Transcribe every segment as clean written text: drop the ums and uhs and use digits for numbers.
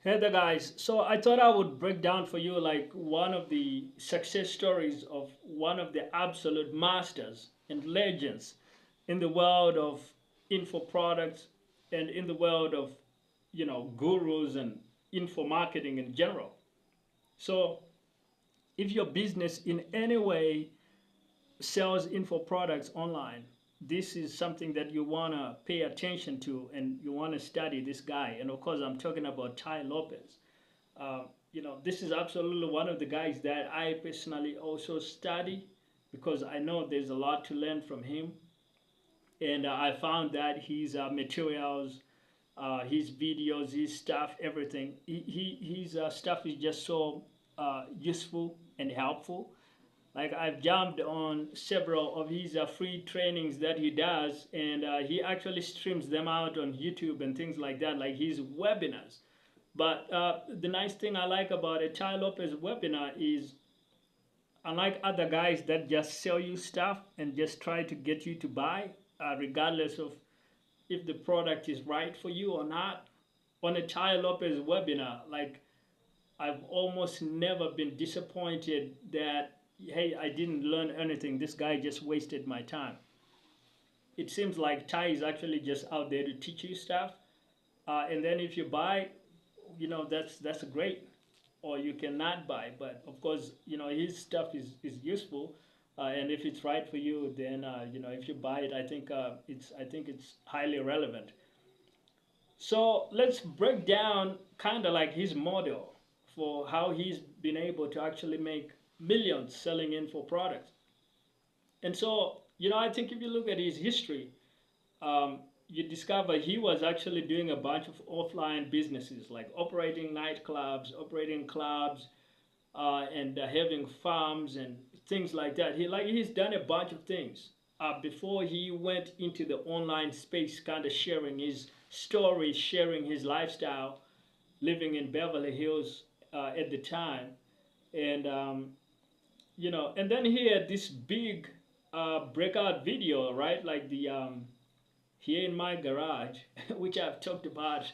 Hey there, guys. So I thought I would break down for you like one of the success stories of one of the absolute masters and legends in the world of info products and in the world of, gurus and info marketing in general. So if your business in any way sells info products online, this is something that you want to pay attention to and you want to study this guy. And of course, I'm talking about Ty Lopez. This is absolutely one of the guys that I personally also study because I know there's a lot to learn from him. And I found that his materials, his videos, his stuff, everything, his stuff is just so useful and helpful. Like I've jumped on several of his free trainings that he does, and he actually streams them out on YouTube and things like that, like his webinars. But the nice thing I like about a Chai Lopez webinar is, unlike other guys that just sell you stuff and just try to get you to buy, regardless of if the product is right for you or not, on a Chai Lopez webinar, like I've almost never been disappointed that, hey, I didn't learn anything. This guy just wasted my time. It seems like Chai is actually just out there to teach you stuff. And then if you buy, that's great, or you cannot buy. But of course, his stuff is useful, and if it's right for you, then if you buy it, I think it's highly relevant. So let's break down kind of like his model for how he's been able to actually make millions selling info products. And so, I think if you look at his history, you discover he was actually doing a bunch of offline businesses like operating nightclubs, operating clubs, and having farms and things like that. He's done a bunch of things before he went into the online space, kind of sharing his stories, sharing his lifestyle, living in Beverly Hills at the time, and and then he had this big breakout video, right? Like the here in my garage, which I've talked about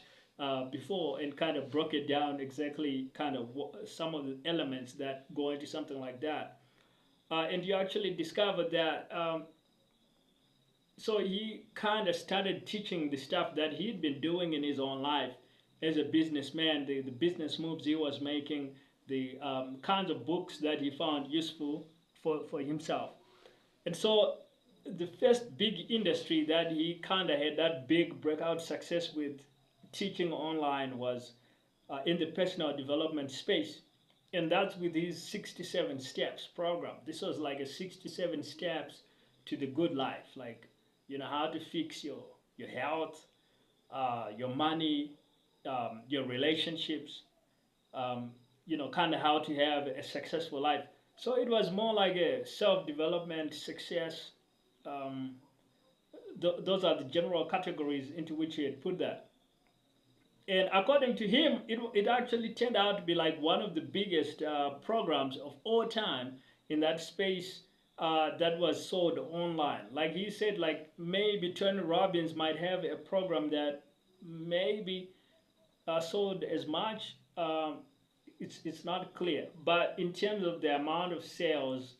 before and kind of broke it down exactly, kind of some of the elements that go into something like that. And you actually discover that. So he kind of started teaching the stuff that he'd been doing in his own life as a businessman, the business moves he was making, the kinds of books that he found useful for himself. And so the first big industry that he kind of had that big breakout success with teaching online was in the personal development space. And that's with his 67 steps program. This was like a 67 steps to the good life, like, how to fix your health, your money, your relationships, kind of how to have a successful life. So it was more like a self-development success. Um, those are the general categories into which he had put that. And according to him, it actually turned out to be like one of the biggest programs of all time in that space that was sold online. Like he said, like maybe Tony Robbins might have a program that maybe sold as much. It's not clear, but in terms of the amount of sales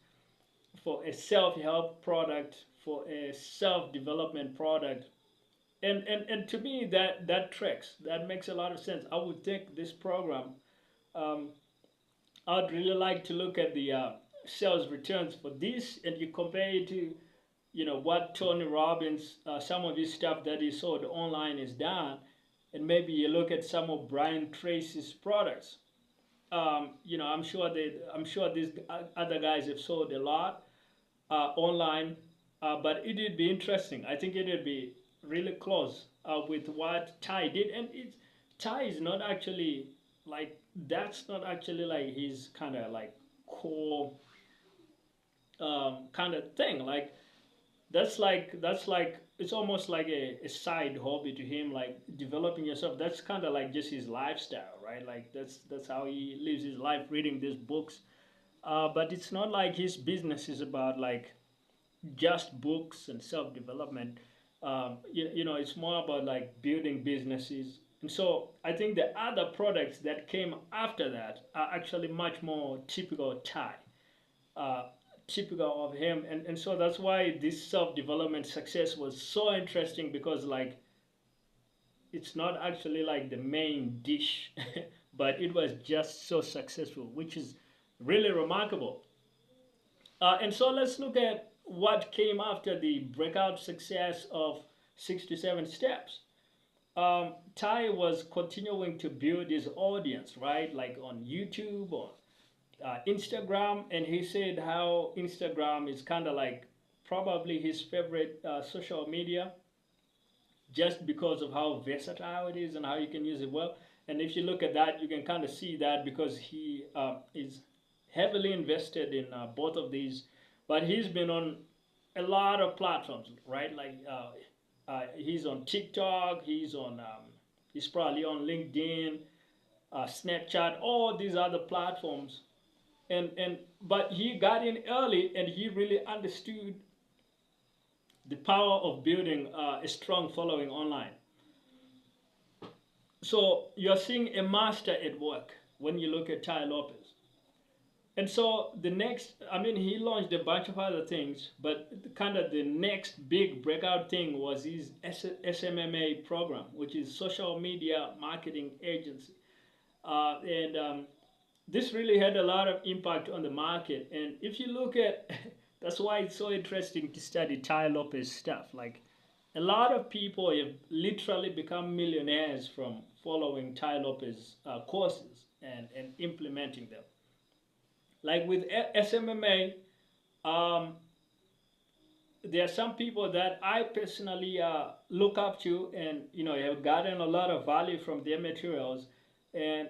for a self-help product, for a self-development product, and to me that tracks, that makes a lot of sense. I would think this program, um, I'd really like to look at the sales returns for this, and you compare it to what Tony Robbins, some of his stuff that he sold online is done, and maybe you look at some of Brian Tracy's products. I'm sure these other guys have sold a lot online, but it would be interesting. I think it would be really close with what Ty did, and Ty is not actually like, that's not actually like his kind of like core kind of thing. Like that's like it's almost like a side hobby to him, like developing yourself. That's kind of like just his lifestyle, right? Like that's how he lives his life, reading these books. But it's not like his business is about like just books and self development. It's more about like building businesses, And so I think the other products that came after that are actually much more typical Thai, uh, typical of him. And so that's why this self-development success was so interesting, because like it's not actually like the main dish, but it was just so successful, which is really remarkable. And so let's look at what came after the breakout success of 67 steps. Ty was continuing to build his audience, right? Like on YouTube or Instagram, and he said how Instagram is kind of like probably his favorite social media, just because of how versatile it is and how you can use it well. And if you look at that, you can kind of see that because he is heavily invested in both of these. But he's been on a lot of platforms, right? Like he's on TikTok, he's probably on LinkedIn, Snapchat, all these other platforms. And but he got in early and he really understood the power of building a strong following online. So you're seeing a master at work when you look at Ty Lopez. And so the next, I mean, he launched a bunch of other things, but kind of the next big breakout thing was his SMMA program, which is Social Media Marketing Agency. And this really had a lot of impact on the market. And if you look at, that's why it's so interesting to study Ty Lopez stuff. Like a lot of people have literally become millionaires from following Ty Lopez courses and implementing them. Like with SMMA, um, there are some people that I personally look up to, and have gotten a lot of value from their materials, and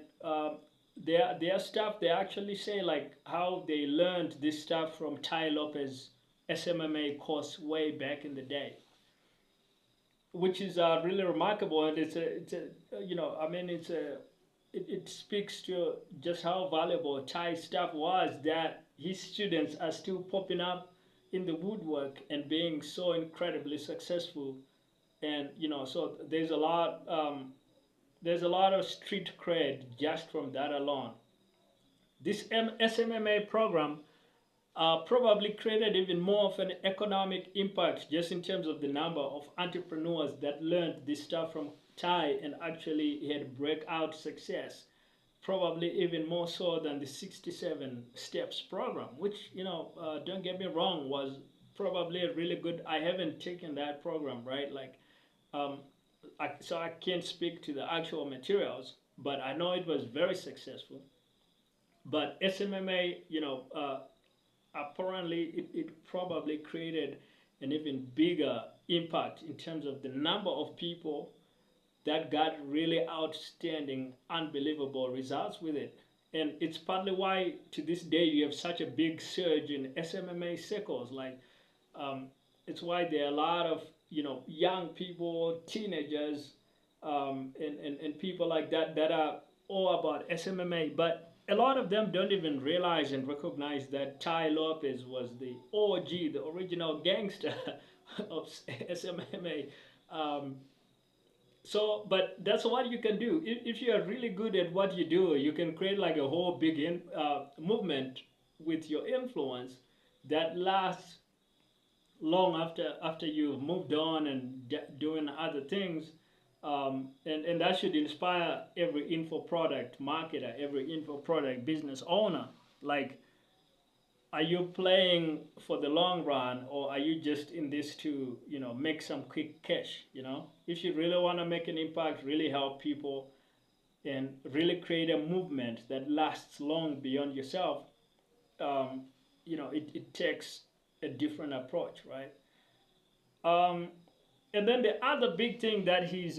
their stuff. They actually say like how they learned this stuff from Ty Lopez SMMA course way back in the day, which is really remarkable. And I mean, it speaks to just how valuable Thai stuff was, that his students are still popping up in the woodwork and being so incredibly successful. And so there's a lot of street cred just from that alone. This SMMA program probably created even more of an economic impact, just in terms of the number of entrepreneurs that learned this stuff from Thai and actually had breakout success, probably even more so than the 67 steps program, which don't get me wrong, was probably a really good. I haven't taken that program, right? Like um, so I can't speak to the actual materials, but I know it was very successful. But SMMA, apparently it probably created an even bigger impact in terms of the number of people that got really outstanding, unbelievable results with it. And it's partly why to this day you have such a big surge in SMMA circles. Like it's why there are a lot of young people, teenagers, and people like that that are all about SMMA. But a lot of them don't even realize and recognize that Ty Lopez was the OG, the original gangster of SMMA. Um, but that's what you can do. If you are really good at what you do, you can create like a whole big movement with your influence that lasts long after you've moved on and doing other things. And that should inspire every info product marketer, every info product business owner. Like, are you playing for the long run, or are you just in this to make some quick cash? If you really want to make an impact, really help people, and really create a movement that lasts long beyond yourself, um, it takes a different approach, right? um, and then the other big thing that he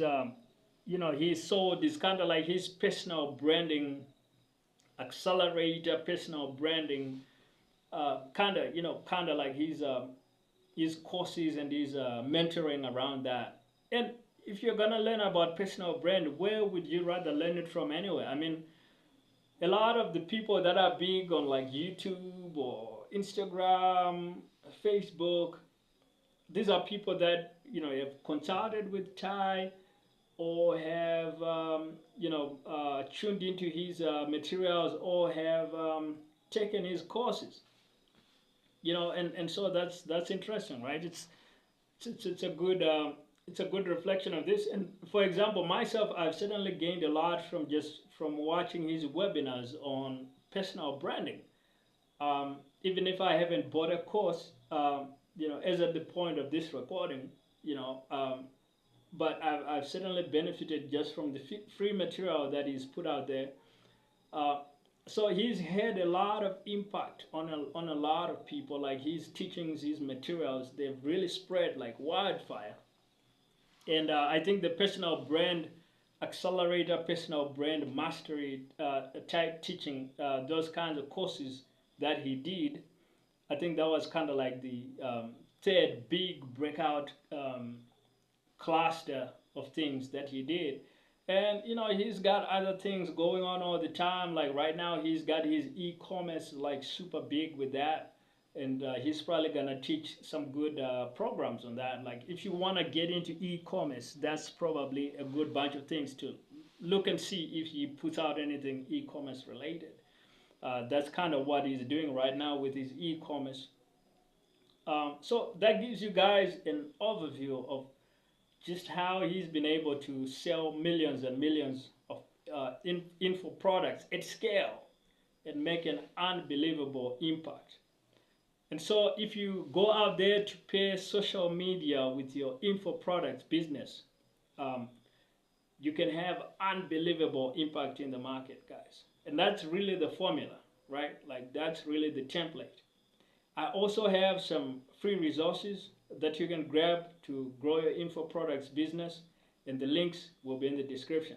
sold is kind of like his personal branding accelerator, personal branding, kind of like his courses and his mentoring around that. And if you're gonna learn about personal brand, where would you rather learn it from anyway? I mean, a lot of the people that are big on like YouTube or Instagram, Facebook, these are people that have consulted with Ty, or have tuned into his materials, or have taken his courses. And so that's interesting, right? It's a good reflection of this. And for example, myself, I've certainly gained a lot from watching his webinars on personal branding. Even if I haven't bought a course, as at the point of this recording, but I've certainly benefited just from the free material that he's put out there. So he's had a lot of impact on a lot of people. Like his teachings, his materials, they've really spread like wildfire. And I think the personal brand accelerator, personal brand mastery type teaching, those kinds of courses that he did, I think that was kind of like the third big breakout cluster of things that he did. And he's got other things going on all the time. Like right now, he's got his e-commerce like super big with that, and he's probably gonna teach some good programs on that. Like if you want to get into e-commerce, that's probably a good bunch of things to look and see if he puts out anything e-commerce related. That's kind of what he's doing right now with his e-commerce. So that gives you guys an overview of just how he's been able to sell millions and millions of info products at scale and make an unbelievable impact. And so if you go out there to pair social media with your info products business, you can have unbelievable impact in the market, guys. And that's really the formula, right? Like that's really the template. I also have some free resources that you can grab to grow your info products business, and the links will be in the description.